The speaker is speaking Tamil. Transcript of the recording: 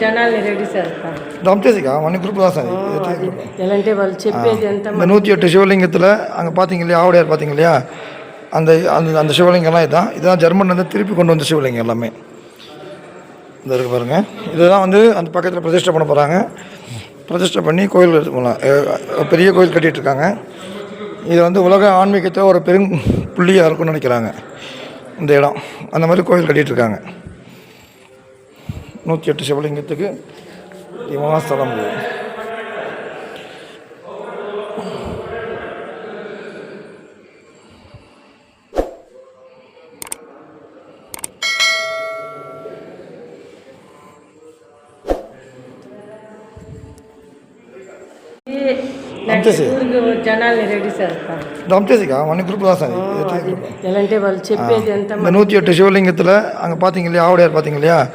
జనాల్ని రెడీ చేస్తాం தம்தேசிக்கா மணி குரூப் தான் சார் ఎలాంటి వాళ్ళు చెప్పేది ఎంత இந்த 108 சிவலிங்கத்தில் அங்கே பார்த்தீங்க இல்லையா ஆவுடையார் பார்த்தீங்க இல்லையா அந்த அந்த அந்த சிவலிங்கம்லாம் இதுதான் ஜெர்மன்லேருந்து திருப்பி கொண்டு வந்த சிவலிங்கம் எல்லாமே இந்த இருக்கு பாருங்கள். இதுதான் வந்து அந்த பக்கத்தில் பிரதிஷ்டை பண்ண போகிறாங்க. பிரதிஷ்டை பண்ணி கோயில் போகலாம். பெரிய கோயில் கட்டிகிட்ருக்காங்க. இது வந்து உலக ஆன்மீகத்தில் ஒரு பெரும் புள்ளியாக இருக்கும்னு நினைக்கிறாங்க இந்த இடம். அந்த மாதிரி கோயில் கட்டிகிட்ருக்காங்க. 108 சிவலிங்கத்துக்கு முக்கியமான ஸ்தலம் இது. జనాల్ని రెడీ చేస్తాం தம்தேசிக்கா மணி குரூப் தான் சார் ఎలాంటి వాళ్ళు చెప్పేది ఎంత இந்த 108 சிவலிங்கத்தில் அங்கே பார்த்தீங்க இல்லையா ஆவுடையார் பார்த்தீங்க இல்லையா